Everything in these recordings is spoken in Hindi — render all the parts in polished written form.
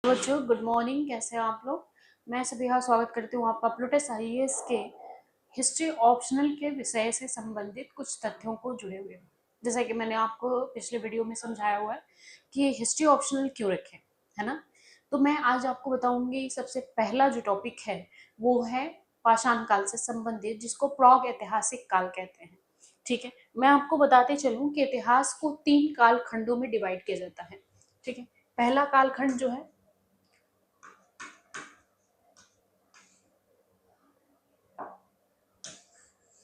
बच्चों गुड मॉर्निंग, कैसे हैं आप लोग। मैं सभी स्वागत करती हूँ आपका प्लूटस आईएएस के हिस्ट्री ऑप्शनल के विषय से संबंधित कुछ तथ्यों को जुड़े हुए। जैसा कि मैंने आपको पिछले वीडियो में समझाया हुआ है कि हिस्ट्री ऑप्शनल क्यों रखें, है ना। तो मैं आज आपको बताऊंगी सबसे पहला जो टॉपिक है वो है पाषाण काल से संबंधित, जिसको प्राग ऐतिहासिक काल कहते हैं। ठीक है, मैं आपको बताते चलूं कि इतिहास को 3 काल खंडों में डिवाइड किया जाता है। ठीक है, पहला कालखंड जो है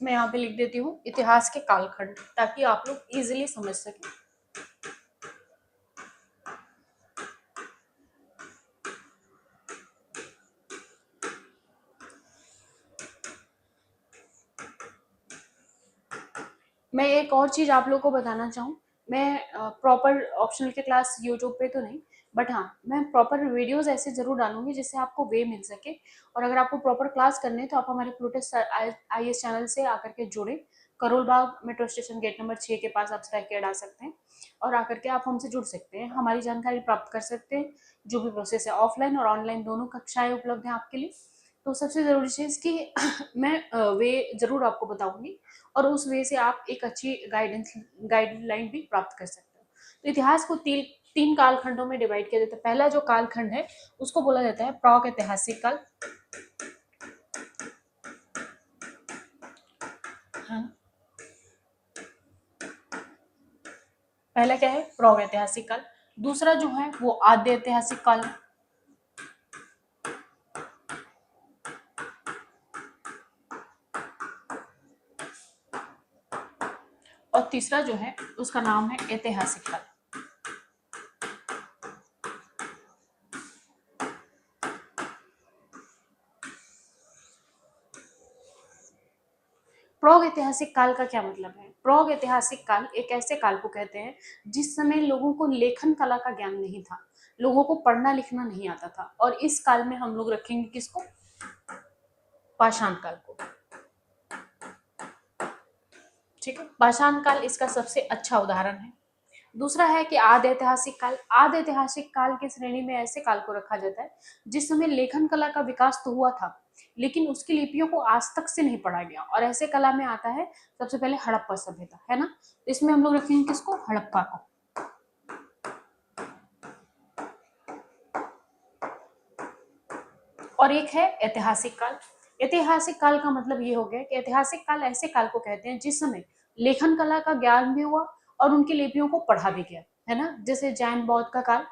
मैं यहाँ पे लिख देती हूँ इतिहास के कालखंड, ताकि आप लोग इजीली समझ सकें। मैं एक और चीज आप लोग को बताना चाहूँ, मैं प्रॉपर ऑप्शनल के क्लास यूट्यूब पे तो नहीं, बट हाँ मैं प्रॉपर वीडियोस ऐसे जरूर डालूंगी जिससे आपको वे मिल सके। और अगर आपको प्रॉपर क्लास करनी है तो आप हमारे प्लूटस आईएएस चैनल से आकर के जुड़े। Karol Bagh metro station gate number 6 के पास आप स्ट्राइक आ सकते हैं और आकर के आप हमसे जुड़ सकते हैं, हमारी जानकारी प्राप्त कर सकते हैं। जो भी प्रोसेस है ऑफलाइन और ऑनलाइन दोनों कक्षाएं उपलब्ध हैं आपके लिए। तो सबसे जरूरी चीज कि मैं वे जरूर आपको बताऊंगी और उस वे से आप एक अच्छी गाइडलाइन भी प्राप्त कर सकते हो। तो इतिहास को तीन कालखंडों में डिवाइड किया जाता है। पहला जो कालखंड है उसको बोला जाता है प्राग ऐतिहासिक काल। हाँ, पहला क्या है, प्राग ऐतिहासिक काल। दूसरा जो है वो आद्य ऐतिहासिक काल है। और तीसरा जो है उसका नाम है ऐतिहासिक काल। प्राग ऐतिहासिक काल का क्या मतलब है? प्राग ऐतिहासिक काल एक ऐसे काल को कहते हैं जिस समय लोगों को लेखन कला का ज्ञान नहीं था, लोगों को पढ़ना लिखना नहीं आता था। और इस काल में हम लोग रखेंगे किसको? पाषाण काल को। ठीक है, पाषाण काल इसका सबसे अच्छा उदाहरण है। दूसरा है कि आद्य ऐतिहासिक काल। आद्य ऐतिहासिक काल की श्रेणी में ऐसे काल को रखा जाता है जिस समय लेखन कला का विकास तो हुआ था लेकिन उसकी लिपियों को आज तक से नहीं पढ़ा गया। और ऐसे कला में आता है सबसे पहले हड़प्पा सभ्यता, है ना। इसमें हम लोग रखेंगे किसको? हड़प्पा को। और एक है ऐतिहासिक काल। ऐतिहासिक काल का मतलब ये हो गया कि ऐतिहासिक काल ऐसे काल को कहते हैं जिस समय लेखन कला का ज्ञान भी हुआ और उनकी लिपियों को पढ़ा भी गया, है ना। जैसे जैन बौद्ध का काल,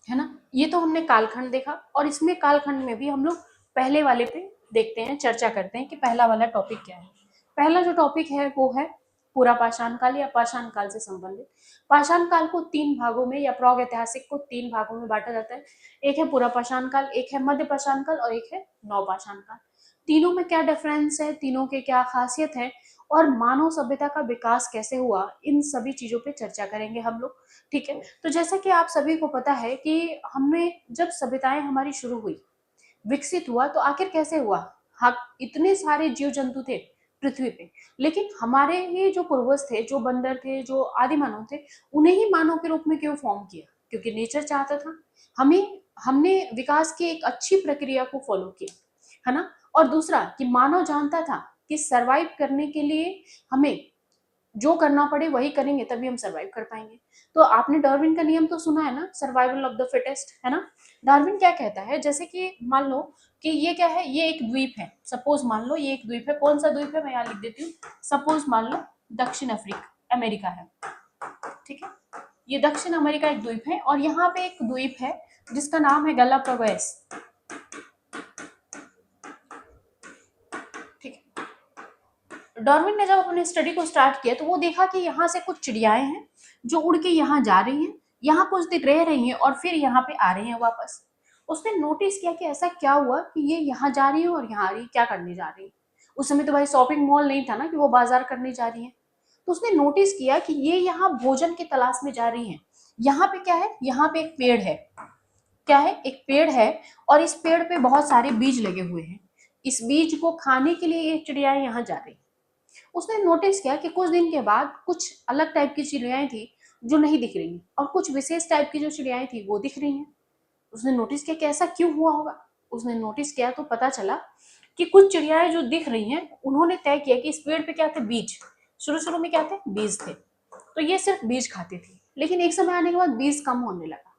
है ना। ये तो हमने कालखंड देखा और इसमें कालखंड में भी हम लोग पहले वाले पे देखते हैं, चर्चा करते हैं कि पहला वाला टॉपिक क्या है। पहला जो टॉपिक है वो है पूरा पाषाण काल या पाषाण काल से संबंधित। पाषाण काल को 3 भागों में या प्राग ऐतिहासिक को 3 भागों में बांटा जाता है। एक है पूरा पाषाण काल, एक है मध्य पाषाण काल और एक है नवपाषाण काल। तीनों में क्या डिफरेंस है, तीनों के क्या खासियत है और मानव सभ्यता का विकास कैसे हुआ, इन सभी चीजों पे चर्चा करेंगे हम लोग। ठीक है, तो जैसा कि आप सभी को पता है कि हमने जब सभ्यताएं हमारी शुरू हुई, विकसित हुआ, तो आखिर कैसे हुआ? हाँ, इतने सारे जीव जंतु थे पृथ्वी पे, लेकिन हमारे ये जो पूर्वज थे, जो बंदर थे, जो आदि मानव थे, उन्हें ही मानव के रूप में क्यों फॉर्म किया? क्योंकि नेचर चाहता था। हमें हमने विकास की एक अच्छी प्रक्रिया को फॉलो किया, है ना। और दूसरा कि मानव जानता था कि सरवाइव करने के लिए हमें जो करना पड़े वही करेंगे, तभी हम सरवाइव कर पाएंगे। तो आपने डार्विन का नियम तो सुना है ना, सर्वाइवल ऑफ द फिटेस्ट, है ना। डार्विन क्या कहता है, जैसे कि मान लो कि ये क्या है, ये एक द्वीप है। सपोज मान लो ये एक द्वीप है। कौन सा द्वीप है मैं यहाँ लिख देती हूँ। सपोज मान लो दक्षिण अफ्रीका अमेरिका है। ठीक है, ये दक्षिण अमेरिका एक द्वीप है और यहाँ पे एक द्वीप है जिसका नाम है गैलापागोस। ठीक है, डार्विन ने जब अपने स्टडी को स्टार्ट किया तो वो देखा कि यहाँ से कुछ चिड़ियाएं हैं जो उड़ के यहाँ जा रही हैं, यहाँ कुछ दिन रह रही हैं और फिर यहाँ पे आ रही हैं वापस। उसने नोटिस किया कि ऐसा क्या हुआ कि ये यहाँ जा रही है और यहाँ आ रही है, क्या करने जा रही है। उस समय तो भाई शॉपिंग मॉल नहीं था ना कि वो बाजार करने जा रही है। तो उसने नोटिस किया कि ये यहाँ भोजन की तलाश में जा रही हैं। यहाँ पे क्या है, यहाँ पे एक पेड़ है। क्या है? एक पेड़ है और इस पेड़ पे बहुत सारे बीज लगे हुए हैं। इस बीज को खाने के लिए ये चिड़ियाएं यहाँ जा रही। उसने नोटिस किया कि कुछ दिन के बाद कुछ अलग टाइप की चिड़ियाएं थी जो नहीं दिख रही और कुछ विशेष टाइप की जो चिड़ियाएं थी वो दिख रही हैं। उसने नोटिस किया कि ऐसा क्यों हुआ होगा। उसने नोटिस किया तो पता चला कि कुछ चिड़ियाएं जो दिख रही हैं उन्होंने तय किया कि इस पेड़ पे क्या थे, बीज। शुरू शुरू में क्या थे, बीज थे। तो ये सिर्फ बीज खाती थी, लेकिन एक समय आने के बाद बीज कम होने लगा,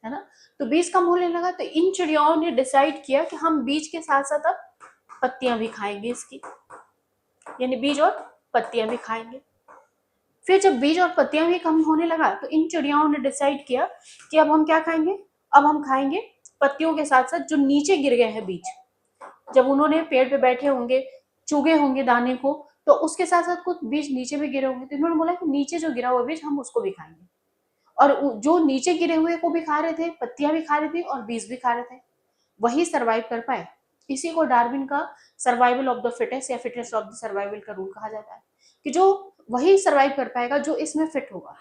है ना। तो बीज कम होने लगा तो इन चिड़ियाओं ने डिसाइड किया कि हम बीज के साथ साथ अब पत्तियां भी खाएंगे इसकी, यानी बीज और पत्तियां भी खाएंगे। फिर जब बीज और पत्तियां भी कम होने लगा तो इन चिड़ियाओं ने डिसाइड किया कि अब हम क्या खाएंगे, अब हम खाएंगे पत्तियों के साथ साथ जो नीचे गिर गए हैं बीज। जब उन्होंने पेड़ पे बैठे होंगे, चुगे होंगे दाने को, तो उसके साथ साथ कुछ बीज नीचे भी गिरे होंगे, तो इन्होंने बोला कि नीचे जो गिरा हुआ बीज हम उसको भी खाएंगे। और जो नीचे गिरे हुए को भी खा रहे थे, पत्तियां भी खा रही थी और बीज भी खा रहे थे, वही सरवाइव कर पाए। इसी को डार्विन का सर्वाइवल ऑफ द फिटेस्ट या फिटेस्ट ऑफ द सर्वाइवल का रूल कहा जाता है, कि जो वही सरवाइव कर पाएगा जो इसमें फिट होगा।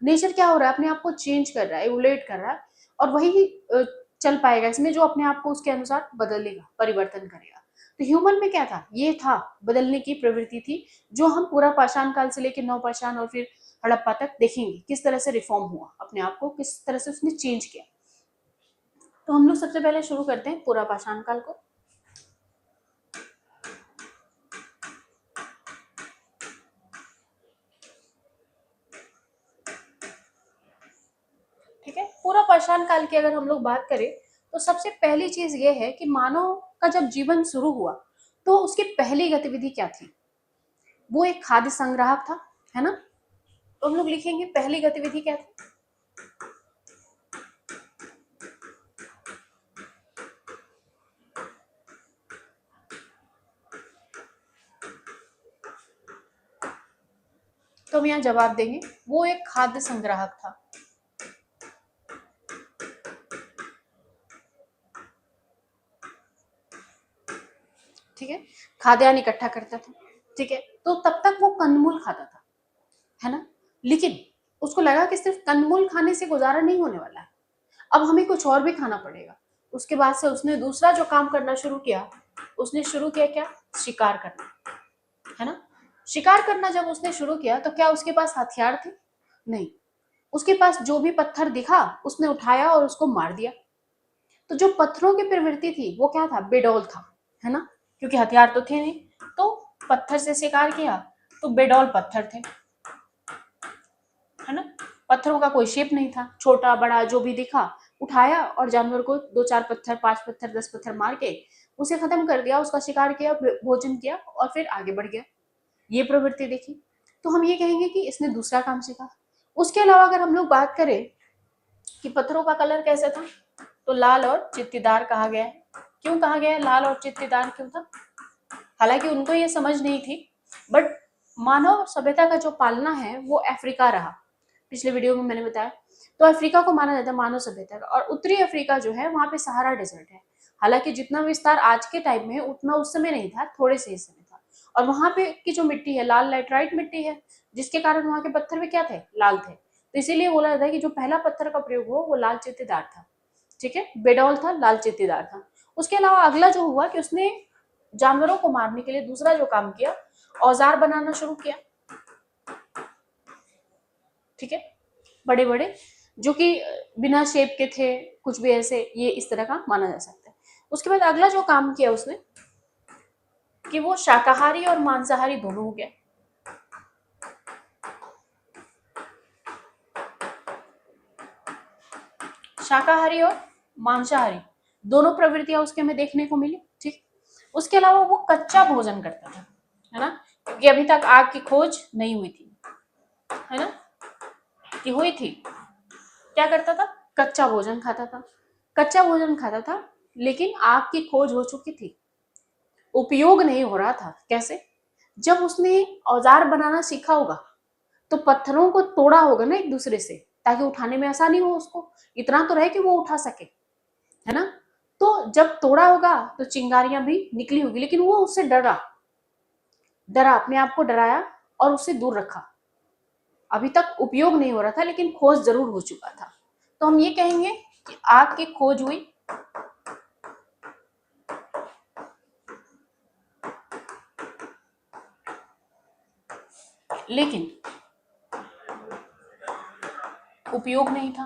नेचर क्या हो रहा है, अपने आप को चेंज कर रहा है, एवोल्यूट कर रहा है, और वही चल पाएगा इसमें जो अपने आप को उसके अनुसार बदलेगा, परिवर्तन करेगा। तो ह्यूमन में क्या था, ये था, बदलने की प्रवृत्ति थी, जो हम पूरा पाषाण काल से लेकर नवपाषाण और फिर हड़प्पा तक देखेंगे किस तरह से रिफॉर्म हुआ, अपने आप को किस तरह से उसने चेंज किया। तो हम लोग सबसे पहले शुरू करते हैं पूरा पाषाण काल को। ठीक है, पूरा पाषाण काल की अगर हम लोग बात करें तो सबसे पहली चीज ये है कि मानव का जब जीवन शुरू हुआ तो उसकी पहली गतिविधि क्या थी, वो एक खाद्य संग्राहक था, है ना। तो हम लोग लिखेंगे पहली गतिविधि क्या थी। तो हम यहाँ जवाब देंगे वो एक खाद्य संग्राहक था। ठीक है, खाद्यान्न इकट्ठा करता था। ठीक है, तो तब तक वो कंदमूल खाता था, है ना। लेकिन उसको लगा कि सिर्फ कंदमूल खाने से गुजारा नहीं होने वाला है, अब हमें कुछ और भी खाना पड़ेगा। उसके बाद से उसने दूसरा जो काम करना शुरू किया, उसने शुरू किया क्या, शिकार करना, है ना। शिकार करना जब उसने शुरू किया तो क्या उसके पास हथियार थे, नहीं। उसके पास जो भी पत्थर दिखा उसने उठाया और उसको मार दिया। तो जो पत्थरों की प्रवृत्ति थी वो क्या था, बेडौल था, है ना, क्योंकि हथियार तो थे नहीं। तो पत्थर से शिकार किया तो बेडौल पत्थर थे, है ना। पत्थरों का कोई शेप नहीं था, छोटा बड़ा जो भी दिखा उठाया और जानवर को 2-4 पत्थर, 5 पत्थर, 10 पत्थर मार के उसे खत्म कर दिया, उसका शिकार किया, भोजन किया और फिर आगे बढ़ गया। ये प्रवृत्ति देखी, तो हम ये कहेंगे कि इसने दूसरा काम सीखा। उसके अलावा अगर हम लोग बात करें कि पत्थरों का कलर कैसा था, तो लाल और चित्तीदार कहा गया है। क्यों कहा गया है लाल और चित्तीदार क्यों था, हालांकि उनको ये समझ नहीं थी, बट मानव सभ्यता का जो पालना है वो अफ्रीका रहा, पिछले वीडियो में मैंने बताया। तो अफ्रीका को माना जाता है मानव सभ्यता का, और उत्तरी अफ्रीका जो है वहां पे सहारा डेजर्ट है। हालांकि जितना विस्तार आज के टाइम में है उतना उस समय नहीं था, थोड़े से हिस्से में था। और वहां पे की जो मिट्टी है लाल लैटराइट मिट्टी है, जिसके कारण वहां के पत्थर भी क्या थे, लाल थे। तो इसीलिए बोला जाता है कि जो पहला पत्थर का प्रयोग हो वो लाल चित्तीदार था। ठीक है, बेडौल था, लाल चित्तीदार था। उसके अलावा अगला जो हुआ कि उसने जानवरों को मारने के लिए दूसरा जो काम किया, औजार बनाना शुरू किया। ठीक है, बड़े बड़े जो कि बिना शेप के थे, कुछ भी ऐसे, ये इस तरह का माना जा सकता है। उसके बाद अगला जो काम किया उसने कि वो शाकाहारी और मांसाहारी दोनों हो गया। शाकाहारी और मांसाहारी दोनों प्रवृत्तियां उसके में देखने को मिली। ठीक, उसके अलावा वो कच्चा भोजन करता था, है ना, क्योंकि अभी तक आग की खोज नहीं हुई थी, है ना, कि हुई थी। क्या करता था, कच्चा भोजन खाता था। कच्चा भोजन खाता था, लेकिन आग की खोज हो चुकी थी, उपयोग नहीं हो रहा था। कैसे, जब उसने औजार बनाना सीखा होगा तो पत्थरों को तोड़ा होगा ना एक दूसरे से, ताकि उठाने में आसानी हो, उसको इतना तो रहे कि वो उठा सके, है ना। तो जब तोड़ा होगा तो चिंगारियां भी निकली होगी, लेकिन वो उससे डरा, अपने आप को डराया और उससे दूर रखा। अभी तक उपयोग नहीं हो रहा था, लेकिन खोज जरूर हो चुका था। तो हम ये कहेंगे कि आग की खोज हुई लेकिन उपयोग नहीं था।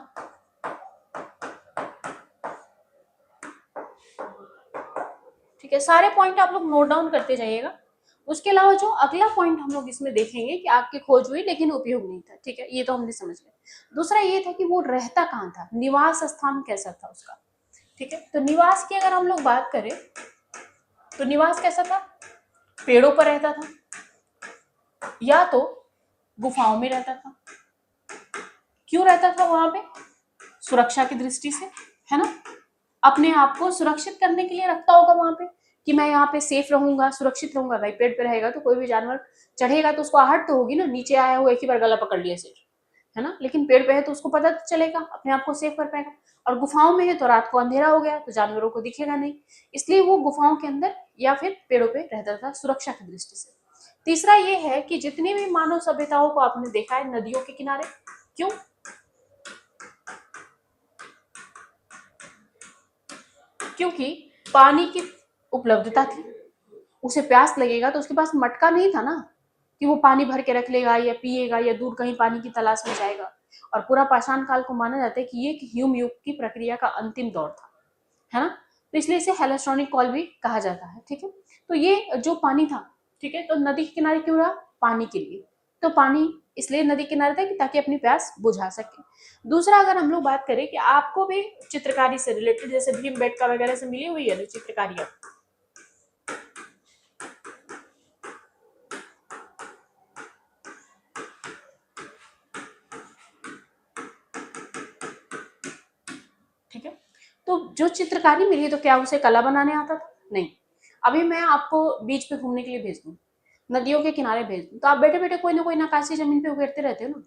ठीक है, सारे पॉइंट आप लोग नोट डाउन करते जाइएगा। उसके अलावा जो अगला पॉइंट हम लोग इसमें देखेंगे कि आग की खोज हुई लेकिन उपयोग नहीं था। ठीक है, ये तो हमने समझ लिया। दूसरा ये था कि वो रहता कहाँ था, निवास स्थान कैसा था उसका। ठीक है, तो निवास की अगर हम लोग बात करें तो निवास कैसा था, पेड़ों पर रहता था या तो गुफाओं में रहता था। क्यों रहता था वहां पे, सुरक्षा की दृष्टि से, है ना, अपने आप को सुरक्षित करने के लिए रखता होगा वहां पे कि मैं यहाँ पे सेफ रहूंगा, सुरक्षित रहूंगा। भाई पेड़ पे रहेगा तो कोई भी जानवर चढ़ेगा तो उसको आहट तो होगी ना, नीचे आया हुआ एक ही बार गला पकड़ लिया सिर, है ना, लेकिन पेड़ पे है तो उसको पता तो चलेगा, अपने आप को सेफ कर पाएगा। और गुफाओं में है तो रात को अंधेरा हो गया तो जानवरों को दिखेगा नहीं, इसलिए वो गुफाओं के अंदर या फिर पेड़ों पे रहता था सुरक्षा की दृष्टि से। तीसरा ये है कि जितनी भी मानव सभ्यताओं को आपने देखा है नदियों के किनारे, क्यों, क्योंकि पानी की उपलब्धता थी। उसे प्यास लगेगा तो उसके पास मटका नहीं था ना कि वो पानी भर के रख लेगा या पिएगा या दूर कहीं पानी की तलाश में जाएगा। और पूरा पाषाण काल को माना जाता है कि ये ह्यूम युग की प्रक्रिया का अंतिम दौर था, है ना, तो इसलिए इसे हेलेस्ट्रॉनिक कॉल भी कहा जाता है। ठीक है, तो ये जो पानी था, ठीक है, तो नदी के किनारे क्यों रहा, पानी के लिए। तो पानी इसलिए नदी किनारे था कि ताकि अपनी प्यास बुझा सके। दूसरा अगर हम लोग बात करें कि आपको भी चित्रकारी से रिलेटेड जैसे भीमबेटका वगैरह से मिली हुई है चित्रकारियां, ठीक है, तो जो चित्रकारी मिली तो क्या उसे कला बनाने आता था, नहीं। अभी मैं आपको बीच पे घूमने के लिए भेज दूं, नदियों के किनारे भेज दूं, तो आप बैठे बैठे कोई ना कोई नक्काशी जमीन पे उकेरते रहते हो ना,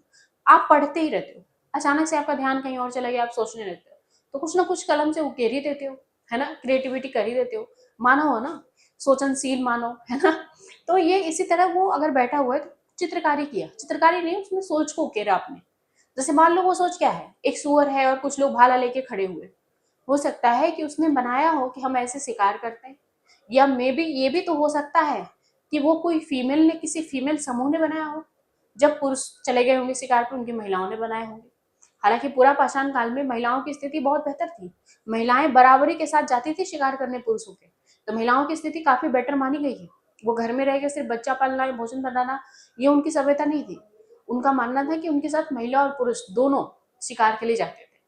आप पढ़ते ही रहते हो, अचानक से आपका ध्यान कहीं और चला गया, आप सोचने रहते हो, तो कुछ ना कुछ कलम से उकेर ही देते हो, है ना, क्रिएटिविटी कर ही देते हो, मानव हो ना, सोचनशील मानव, है ना। तो ये इसी तरह वो अगर बैठा हुआ है तो चित्रकारी किया, चित्रकारी नहीं उसने सोच को उकेरा आपने। जैसे मान लो वो सोच क्या है, एक सुअर है और कुछ लोग भाला लेके खड़े हुए, हो सकता है कि उसने बनाया हो कि हम ऐसे शिकार करते हैं, या मे बी ये भी तो हो सकता है कि वो कोई फीमेल ने, किसी फीमेल समूह ने बनाया हो, जब पुरुष चले गए होंगे शिकार पर उनकी महिलाओं ने बनाए होंगे। हालांकि पूरा पाषाण काल में महिलाओं की स्थिति बहुत बेहतर थी, महिलाएं बराबरी के साथ जाती थी शिकार करने पुरुषों के, तो महिलाओं की स्थिति काफी बेटर मानी गई है। वो घर में रह के सिर्फ बच्चा पालना या भोजन बनाना ये उनकी सभ्यता नहीं थी, उनका मानना था कि उनके साथ महिला और पुरुष दोनों शिकार के लिए जाते थे।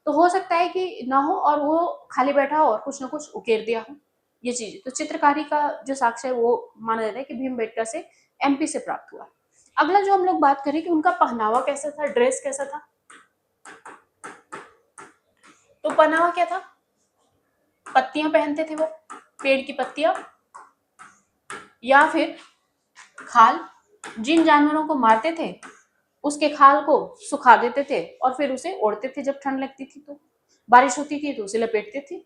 तो हो सकता है कि ना हो और वो खाली बैठा हो और कुछ ना कुछ उकेर दिया हो ये चीज। तो चित्रकारी का जो साक्ष्य है वो माना जाता है कि भीमबेटका से एमपी से प्राप्त हुआ। अगला जो हम लोग बात करें कि उनका पहनावा कैसा था, ड्रेस कैसा था, तो पहनावा क्या था, पत्तियां पहनते थे वो, पेड़ की पत्तियां, या फिर खाल, जिन जानवरों को मारते थे उसके खाल को सुखा देते थे और फिर उसे ओढ़ते थे, जब ठंड लगती थी तो, बारिश होती थी तो उसे लपेटते थे।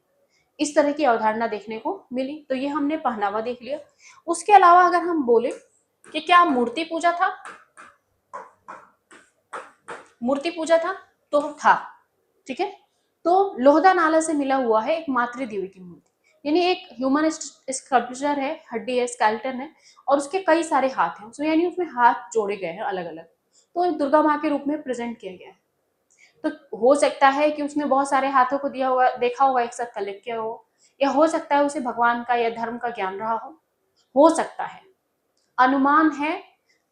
इस तरह की अवधारणा देखने को मिली। तो ये हमने पहनावा देख लिया। उसके अलावा अगर हम बोले कि क्या मूर्ति पूजा था, मूर्ति पूजा था, तो था, ठीक है। तो लोहदा नाला से मिला हुआ है एक मातृदेवी की मूर्ति, यानी एक ह्यूमन स्कल्पचर है, हड्डी है, स्केल्टन है, और उसके कई सारे हाथ हैं, यानी उसमें हाथ जोड़े गए हैं अलग अलग, तो दुर्गा माँ के रूप में प्रेजेंट किया गया है। तो हो सकता है कि उसने बहुत सारे हाथों को दिया होगा, देखा होगा, एक साथ कलेक्ट किया हो, या हो सकता है उसे भगवान का या धर्म का ज्ञान रहा हो सकता है, अनुमान है,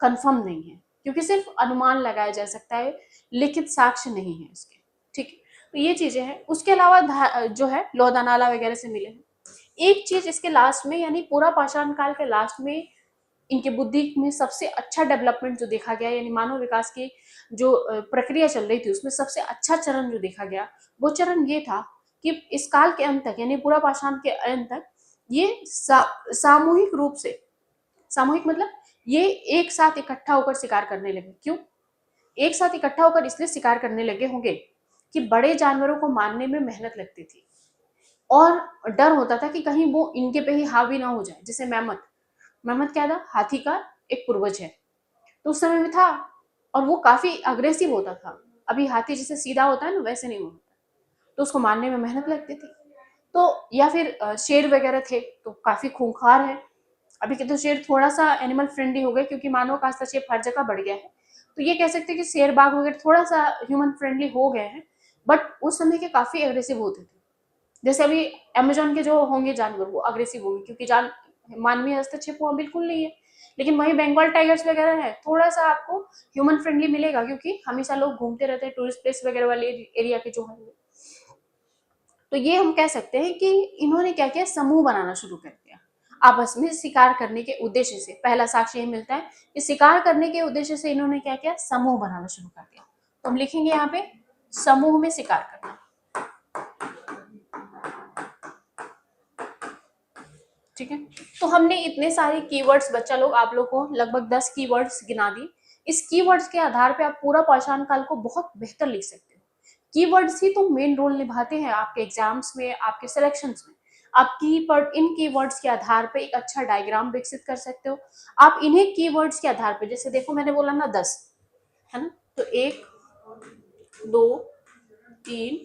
कंफर्म नहीं है, क्योंकि सिर्फ अनुमान लगाया जा सकता है, लिखित साक्ष्य नहीं है इसके। ठीक है, तो ये चीजें हैं। उसके अलावा जो है लोहदा नाला वगैरह से मिले हैं। एक चीज इसके लास्ट में, यानी पूरा पाषाण काल के लास्ट में इनके बुद्धि में सबसे अच्छा डेवलपमेंट जो देखा गया, यानी मानव विकास की जो प्रक्रिया चल रही थी उसमें सबसे अच्छा चरण जो देखा गया, वो चरण ये था कि इस काल के अंत तक, यानी पूरा पाषाण के अंत तक ये सामूहिक रूप से, सामूहिक मतलब ये एक साथ इकट्ठा होकर शिकार करने लगे। क्यों एक साथ इकट्ठा होकर इसलिए शिकार करने लगे होंगे कि बड़े जानवरों को मारने में मेहनत लगती थी और डर होता था कि कहीं वो इनके पे ही हावी ना हो जाए। जैसे मेहमत, मेहमत क्या था, हाथी का एक पूर्वज है, तो उस समय में था और वो काफी अग्रेसिव होता था। अभी हाथी जैसे सीधा होता है ना, वैसे नहीं होता, तो उसको मारने में मेहनत लगती थी। तो या फिर शेर वगैरह थे तो काफी खूंखार है, अभी के तो शेर थोड़ा सा एनिमल फ्रेंडली हो गए क्योंकि मानव का हस्तक्षेप हर जगह बढ़ गया है, तो ये कह सकते हैं कि शेर बाघ वगैरह थोड़ा सा ह्यूमन फ्रेंडली हो गए हैं, बट उस समय के काफी एग्रेसिव होते थे। जैसे अभी अमेजोन के जो होंगे जानवर वो अग्रेसिव होंगे क्योंकि जान मानवीय हस्तक्षेप हुआ बिल्कुल नहीं है। लेकिन वही बंगाल टाइगर्स वगैरह है थोड़ा सा आपको ह्यूमन फ्रेंडली मिलेगा क्योंकि हमेशा लोग घूमते रहते हैं टूरिस्ट प्लेस वगैरह वाले एरिया के जो होंगे। तो ये हम कह सकते हैं कि इन्होंने क्या किया, समूह बनाना शुरू कर दिया आपस में शिकार करने के उद्देश्य से। पहला साक्ष्य ये मिलता है कि शिकार करने के उद्देश्य से इन्होंने क्या किया, समूह बनाना शुरू कर दिया। तो हम लिखेंगे यहाँ पे समूह में शिकार करना। ठीक है, तो हमने इतने सारे कीवर्ड्स, बच्चा लोग आप लोग को लगभग 10 कीवर्ड्स गिना दी। इस कीवर्ड्स के आधार पे आप पूरा पाषाण काल को बहुत बेहतर लिख सकते हो। कीवर्ड्स ही तो मेन रोल निभाते हैं आपके एग्जाम्स में, आपके सिलेक्शंस में। आप इन कीवर्ड्स के आधार पे एक अच्छा डायग्राम विकसित कर सकते हो। आप इन्हीं कीवर्ड्स के आधार पे, जैसे देखो मैंने बोला ना 10, है ना, तो 1 2 3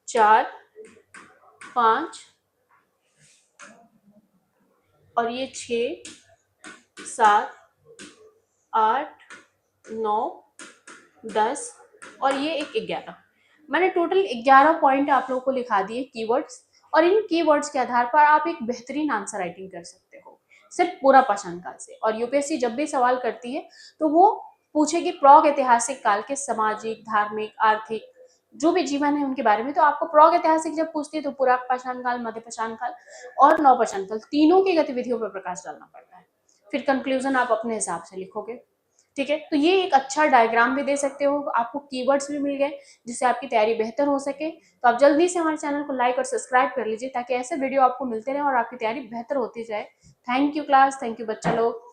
4 5 और ये 6 7 8 9 10 और ये एक 11। मैंने टोटल 11 पॉइंट आप लोगों को लिखा दिए कीवर्ड्स, और इन कीवर्ड्स के आधार पर आप एक बेहतरीन आंसर राइटिंग कर सकते हो सिर्फ पूरा पाषाण काल से। और यूपीएससी जब भी सवाल करती है तो वो पूछेगी प्राग ऐतिहासिक काल के सामाजिक, धार्मिक, आर्थिक जो भी जीवन है उनके बारे में। तो आपको प्राग ऐतिहासिक जब पूछती है तो पूरा पाषाण काल, मध्य पाषाण काल और नवपाषाण काल तीनों की गतिविधियों पर प्रकाश डालना पड़ता है। फिर कंक्लूजन आप अपने हिसाब से लिखोगे। ठीक है, तो ये एक अच्छा डायग्राम भी दे सकते हो, आपको कीवर्ड्स भी मिल गए जिससे आपकी तैयारी बेहतर हो सके। तो आप जल्दी से हमारे चैनल को लाइक और सब्सक्राइब कर लीजिए ताकि ऐसे वीडियो आपको मिलते रहे और आपकी तैयारी बेहतर होती जाए। Thank you class, thank you बच्चा लोग।